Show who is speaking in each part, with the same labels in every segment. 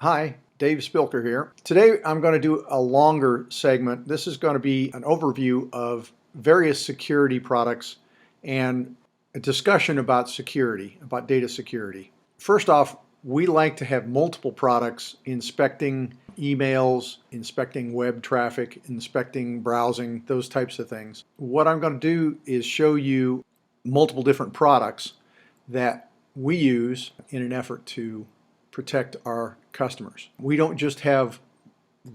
Speaker 1: Hi, Dave Spilker here. Today I'm going to do a longer segment. This is going to be an overview of various security products and a discussion about security, about data security. First off, we like to have multiple products inspecting emails, inspecting web traffic, inspecting browsing, those types of things. What I'm going to do is show you multiple different products that we use in an effort to protect our customers. We don't just have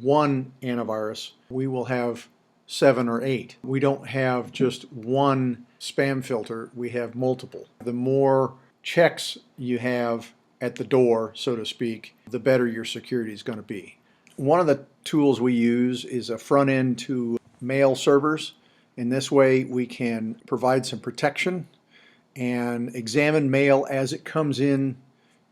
Speaker 1: one antivirus, we will have 7 or 8. We don't have just one spam filter, we have multiple. The more checks you have at the door, so to speak, the better your security is going to be. One of the tools we use is a front end to mail servers. In this way we can provide some protection and examine mail as it comes in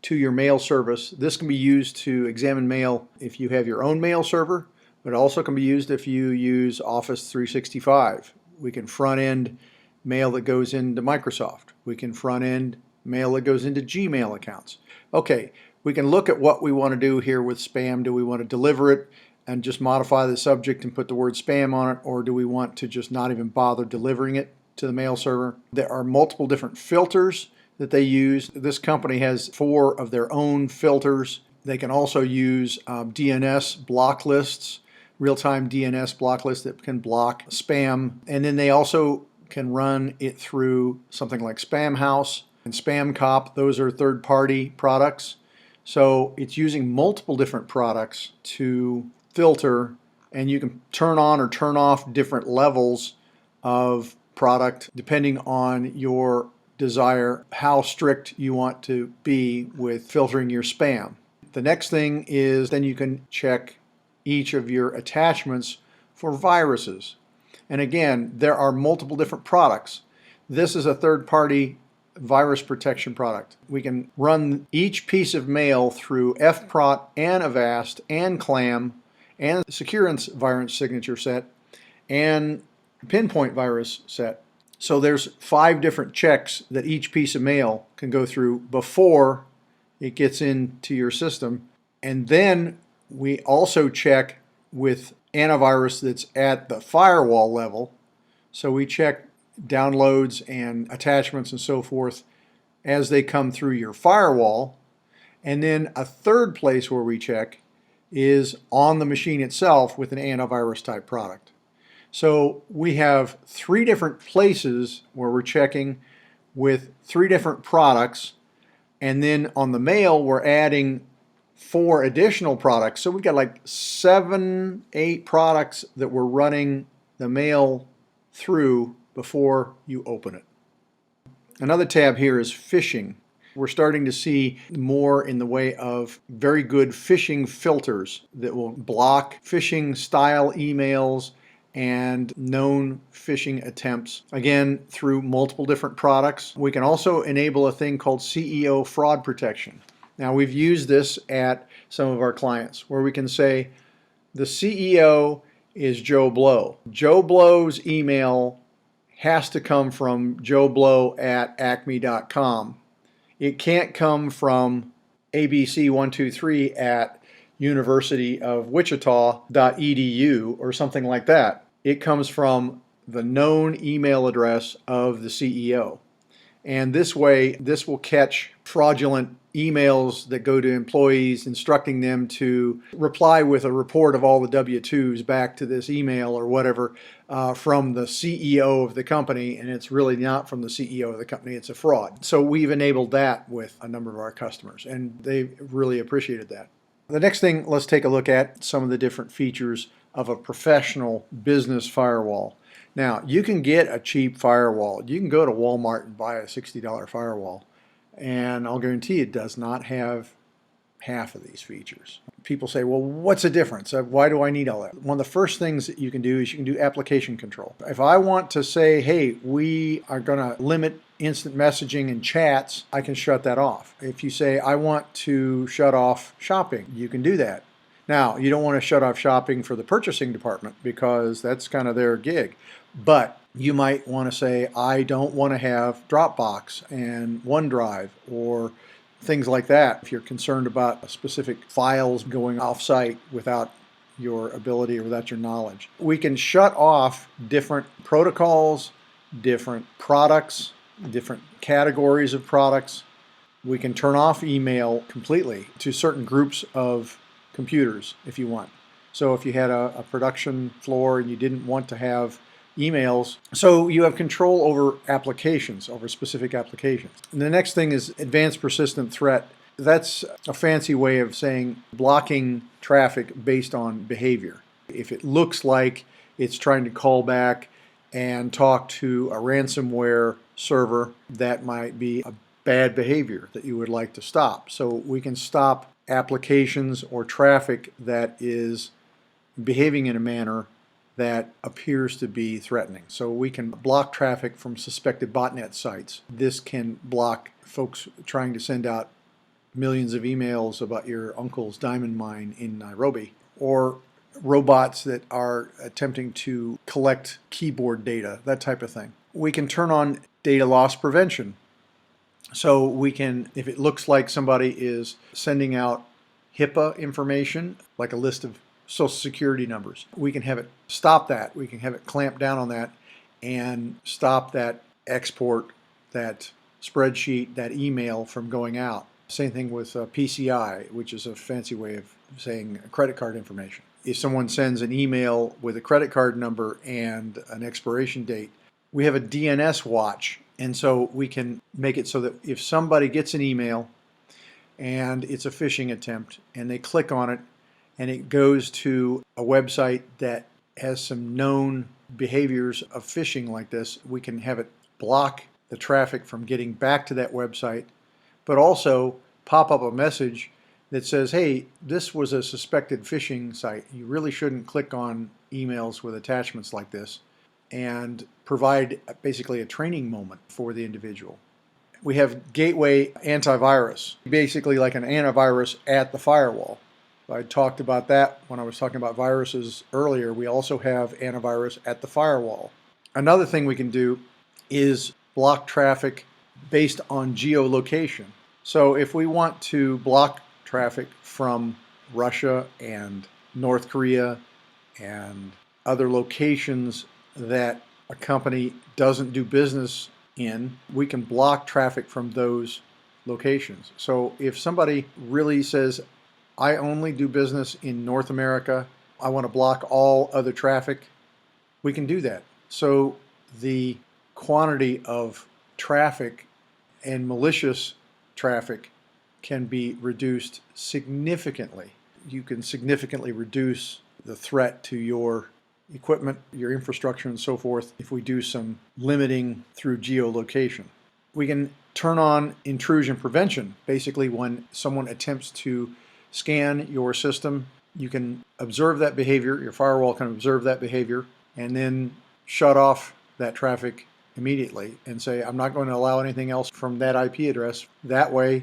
Speaker 1: to your mail service. This can be used to examine mail if you have your own mail server, but it also can be used if you use Office 365. We can front end mail that goes into Microsoft. We can front end mail that goes into Gmail accounts. Okay, we can look at what we want to do here with spam. Do we want to deliver it and just modify the subject and put the word spam on it, or do we want to just not even bother delivering it to the mail server? There are multiple different filters that they use. This company has 4 of their own filters. They can also use DNS block lists, real-time DNS block lists that can block spam. And then they also can run it through something like Spam House and Spam Cop. Those are third-party products. So it's using multiple different products to filter, and you can turn on or turn off different levels of product depending on your desire, how strict you want to be with filtering your spam. The next thing is then you can check each of your attachments for viruses. And again, there are multiple different products. This is a third-party virus protection product. We can run each piece of mail through FPROT and Avast and CLAM and Securance virus signature set and Pinpoint virus set. So there's 5 different checks that each piece of mail can go through before it gets into your system. And then we also check with antivirus that's at the firewall level. So we check downloads and attachments and so forth as they come through your firewall. And then a third place where we check is on the machine itself with an antivirus type product. So we have 3 different places where we're checking with 3 different products, and then on the mail we're adding 4 additional products. So we've got like 7, 8 products that we're running the mail through before you open it. Another tab here is phishing. We're starting to see more in the way of very good phishing filters that will block phishing style emails and known phishing attempts, again through multiple different products. We can also enable a thing called CEO fraud protection. Now we've used this at some of our clients where we can say the CEO is Joe Blow. Joe Blow's email has to come from joeblow@acme.com. It can't come from abc123 at universityofwichita.edu or something like that. It comes from the known email address of the CEO. And this way, this will catch fraudulent emails that go to employees instructing them to reply with a report of all the W-2s back to this email or whatever from the CEO of the company, and it's really not from the CEO of the company, it's a fraud. So we've enabled that with a number of our customers, and they really appreciated that. The next thing, let's take a look at some of the different features of a professional business firewall. Now, you can get a cheap firewall. You can go to Walmart and buy a $60 firewall, and I'll guarantee it does not have half of these features. People say, well, what's the difference? Why do I need all that? One of the first things that you can do is you can do application control. If I want to say, hey, we are going to limit instant messaging and chats, I can shut that off. If you say, I want to shut off shopping, you can do that. Now, you don't want to shut off shopping for the purchasing department because that's kind of their gig. But you might want to say, I don't want to have Dropbox and OneDrive or things like that. If you're concerned about specific files going off-site without your ability or without your knowledge. We can shut off different protocols, different products, different categories of products. We can turn off email completely to certain groups of computers if you want. So if you had a production floor and you didn't want to have emails, so you have control over applications, over specific applications. And the next thing is advanced persistent threat. That's a fancy way of saying blocking traffic based on behavior. If it looks like it's trying to call back and talk to a ransomware server, that might be a bad behavior that you would like to stop. So we can stop applications or traffic that is behaving in a manner that appears to be threatening. So we can block traffic from suspected botnet sites. This can block folks trying to send out millions of emails about your uncle's diamond mine in Nairobi, or robots that are attempting to collect keyboard data, that type of thing. We can turn on data loss prevention. So we can, if it looks like somebody is sending out HIPAA information, like a list of social security numbers, we can have it stop that. We can have it clamp down on that and stop that export, that spreadsheet, that email from going out. Same thing with PCI, which is a fancy way of saying credit card information. If someone sends an email with a credit card number and an expiration date, we have a DNS watch. And so we can make it so that if somebody gets an email and it's a phishing attempt and they click on it and it goes to a website that has some known behaviors of phishing like this, we can have it block the traffic from getting back to that website, but also pop up a message that says, hey, this was a suspected phishing site. You really shouldn't click on emails with attachments like this, and provide basically a training moment for the individual. We have gateway antivirus, basically like an antivirus at the firewall. I talked about that when I was talking about viruses earlier. We also have antivirus at the firewall. Another thing we can do is block traffic based on geolocation. So if we want to block traffic from Russia and North Korea and other locations that a company doesn't do business in, we can block traffic from those locations. So if somebody really says, I only do business in North America, I want to block all other traffic, we can do that. So the quantity of traffic and malicious traffic can be reduced significantly. You can significantly reduce the threat to your equipment, your infrastructure, and so forth if we do some limiting through geolocation. We can turn on intrusion prevention. Basically, when someone attempts to scan your system, you can observe that behavior, your firewall can observe that behavior, and then shut off that traffic immediately and say, I'm not going to allow anything else from that IP address. That way,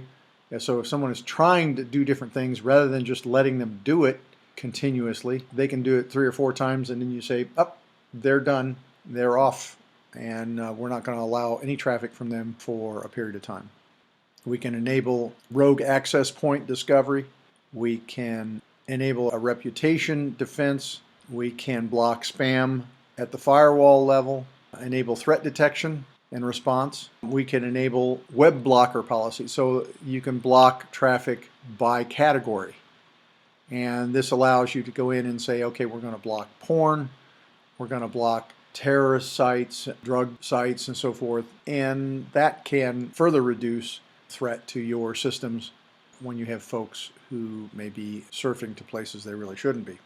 Speaker 1: so if someone is trying to do different things, rather than just letting them do it continuously, they can do it 3 or 4 times, and then you say, oh, they're done, they're off, and we're not going to allow any traffic from them for a period of time. We can enable rogue access point discovery. We can enable a reputation defense. We can block spam at the firewall level, enable threat detection and response. We can enable web blocker policy, so you can block traffic by category. And this allows you to go in and say, okay, we're going to block porn, we're going to block terrorist sites, drug sites, and so forth. And that can further reduce threat to your systems when you have folks who may be surfing to places they really shouldn't be.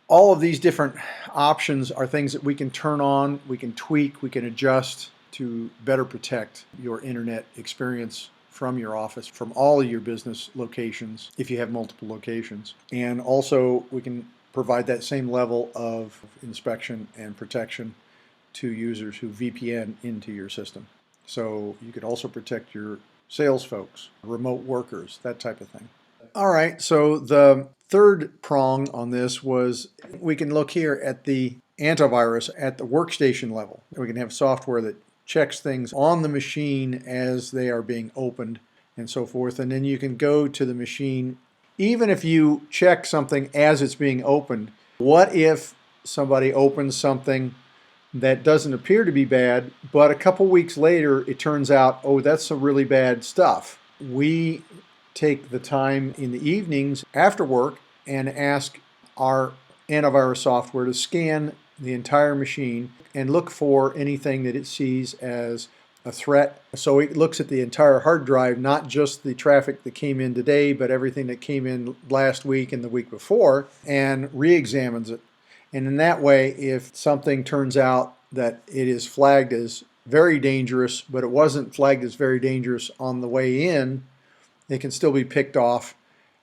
Speaker 1: All of these different options are things that we can turn on, we can tweak, we can adjust to better protect your internet experience from your office, from all of your business locations, if you have multiple locations. And also we can provide that same level of inspection and protection to users who VPN into your system. So you could also protect your sales folks, remote workers, that type of thing. All right, so the third prong on this was we can look here at the antivirus at the workstation level. We can have software that checks things on the machine as they are being opened and so forth. And then you can go to the machine. Even if you check something as it's being opened, what if somebody opens something that doesn't appear to be bad, but a couple weeks later it turns out, oh, that's some really bad stuff. We take the time in the evenings after work and ask our antivirus software to scan the entire machine and look for anything that it sees as a threat. So it looks at the entire hard drive, not just the traffic that came in today, but everything that came in last week and the week before, and re-examines it. And in that way, if something turns out that it is flagged as very dangerous, but it wasn't flagged as very dangerous on the way in, it can still be picked off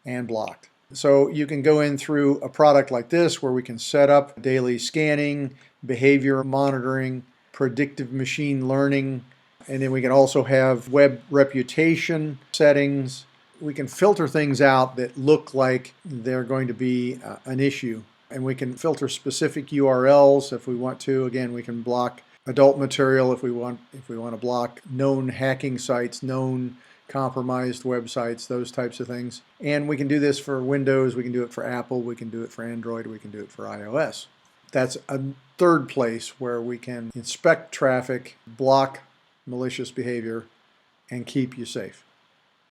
Speaker 1: and blocked. So you can go in through a product like this where we can set up daily scanning, behavior monitoring, predictive machine learning, and then we can also have web reputation settings. We can filter things out that look like they're going to be an issue. And we can filter specific URLs if we want to. Again, we can block adult material if we want to block known hacking sites, known compromised websites, those types of things. And we can do this for Windows, we can do it for Apple, we can do it for Android, we can do it for iOS. That's a third place where we can inspect traffic, block malicious behavior, and keep you safe.